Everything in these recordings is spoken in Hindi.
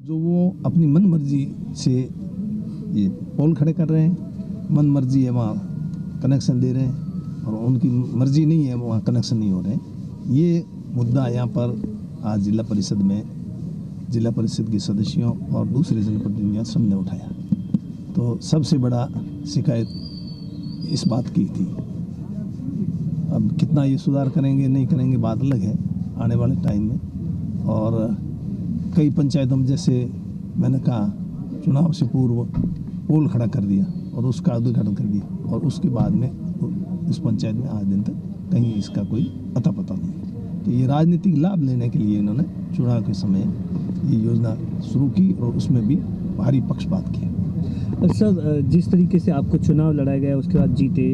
जो वो अपनी मन मर्जी से ये पोल खड़े कर रहे हैं, मन मर्जी है वहाँ कनेक्शन दे रहे हैं और उनकी मर्जी नहीं है वहाँ कनेक्शन नहीं हो रहे हैं। ये मुद्दा यहाँ पर आज जिला परिषद में जिला परिषद के सदस्यों और दूसरे जनप्रतिनिधियों सबने उठाया। तो सबसे बड़ा शिकायत इस बात की थी। अब कितना ये सुधार करेंगे नहीं करेंगे बात अलग है आने वाले टाइम में। और कई पंचायतों में जैसे मैंने कहा चुनाव से पूर्व पोल खड़ा कर दिया और उसका उद्घाटन कर दिया और उसके बाद में उस पंचायत में आज दिन तक कहीं इसका कोई अता पता नहीं। तो ये राजनीतिक लाभ लेने के लिए इन्होंने चुनाव के समय ये योजना शुरू की और उसमें भी भारी पक्षपात किया। सर, जिस तरीके से आपको चुनाव लड़ा गया उसके बाद जीते,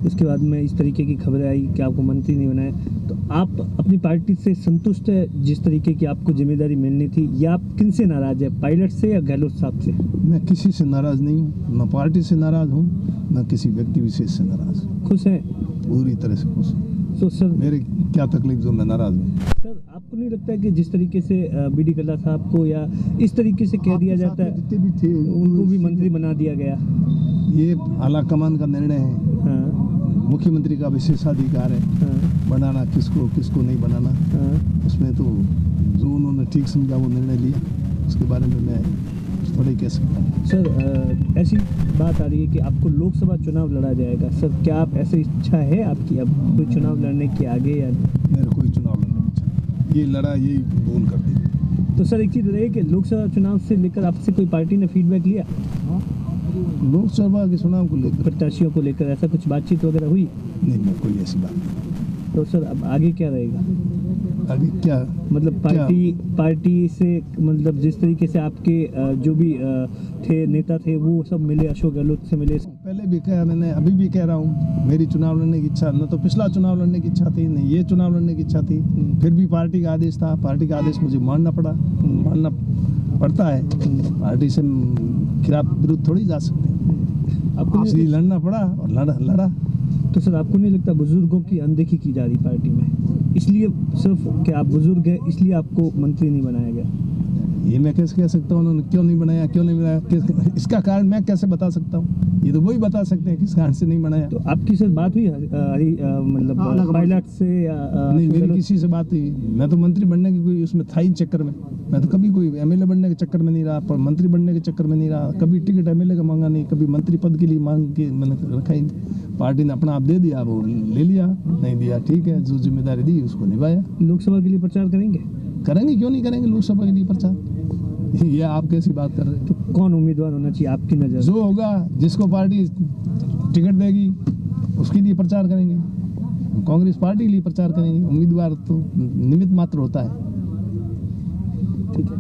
उसके बाद में इस तरीके की खबरें आई कि आपको मंत्री नहीं बनाए, तो आप अपनी पार्टी से संतुष्ट है जिस तरीके की आपको जिम्मेदारी मिलनी थी, या आप किन से नाराज है, पायलट से या गहलोत साहब से? मैं किसी से नाराज नहीं हूँ, न पार्टी से नाराज हूँ न किसी व्यक्ति विशेष से नाराज। खुश हैं? पूरी तरह से खुश। तो सर मेरे क्या तकलीफ जो मैं नाराज हूँ। सर, आपको नहीं लगता है कि जिस तरीके से बीडी कल्ला साहब को या इस तरीके से कह दिया जाता है जितने भी थे उनको भी मंत्री बना दिया गया? ये आला कमान का निर्णय है। हाँ। मुख्यमंत्री का विशेषाधिकार है। हाँ। बनाना किसको नहीं बनाना। हाँ। उसमें तो जो उन्होंने ठीक समझा वो निर्णय लिया, उसके बारे में मैं थोड़ा ही कह सकता हूँ। सर, ऐसी बात आ रही है कि आपको लोकसभा चुनाव लड़ा जाएगा। सर, क्या आप ऐसी इच्छा है आपकी अब कोई चुनाव लड़ने की आगे? या मेरे कोई चुनाव लड़ने की इच्छा, ये लड़ा यही भूल कर दी। तो सर, एक चीज़ रही कि लोकसभा चुनाव से लेकर आपसे कोई पार्टी ने फीडबैक लिया? लोकसभा के चुनाव को लेकर प्रत्याशियों को लेकर ऐसा कुछ बातचीत वगैरह हुई? नहीं, कोई ऐसी बात नहीं। तो सर, अब आगे क्या रहेगा? आगे क्या मतलब पार्टी से मतलब जिस तरीके से आपके जो भी थे नेता थे वो सब मिले, अशोक गहलोत से मिले। पहले भी कहा मैंने, अभी भी कह रहा हूँ, मेरी चुनाव लड़ने की इच्छा न तो पिछला चुनाव लड़ने की इच्छा थी, नहीं ये चुनाव लड़ने की इच्छा थी। फिर भी पार्टी का आदेश था, पार्टी का आदेश मुझे मानना पड़ता है। पार्टी से खिलाफ विरुद्ध थोड़ी जा सकते हैं। आपको इसलिए लड़ना पड़ा और लड़ा। तो सर, आपको नहीं लगता बुजुर्गों की अनदेखी की जा रही पार्टी में, इसलिए सिर्फ कि आप बुजुर्ग हैं इसलिए आपको मंत्री नहीं बनाया गया? ये मैं कैसे कह सकता हूँ उन्होंने क्यों नहीं बनाया, इसका कारण मैं कैसे बता सकता हूँ? ये तो वही बता सकते हैं किस कारण से नहीं बनाया। तो आपकी सर बात हुई मतलब पायलट से या नहीं, मेरी किसी से बात हुई। मैं तो मंत्री बनने की कोई उसमें था ही चक्कर में। मैं तो कभी कोई एमएलए बनने के चक्कर में नहीं रहा, पर मंत्री बनने के चक्कर में नहीं रहा। कभी टिकट एमएलए का मांगा नहीं, कभी मंत्री पद के लिए मांग के मैंने रखा ही नहीं। पार्टी ने अपना आप दे दिया, वो ले लिया, नहीं दिया ठीक है, जो जिम्मेदारी दी उसको निभाया। लोकसभा के लिए प्रचार करेंगे? करेंगे, क्यों नहीं करेंगे लोकसभा के लिए प्रचार। ये आप कैसी बात कर रहे हैं? तो कौन उम्मीदवार होना चाहिए आपकी नज़र? जो होगा, जिसको पार्टी टिकट देगी उसके लिए प्रचार करेंगे। कांग्रेस पार्टी के लिए प्रचार करेंगे। उम्मीदवार तो निमित्त मात्र होता है। ठीक है।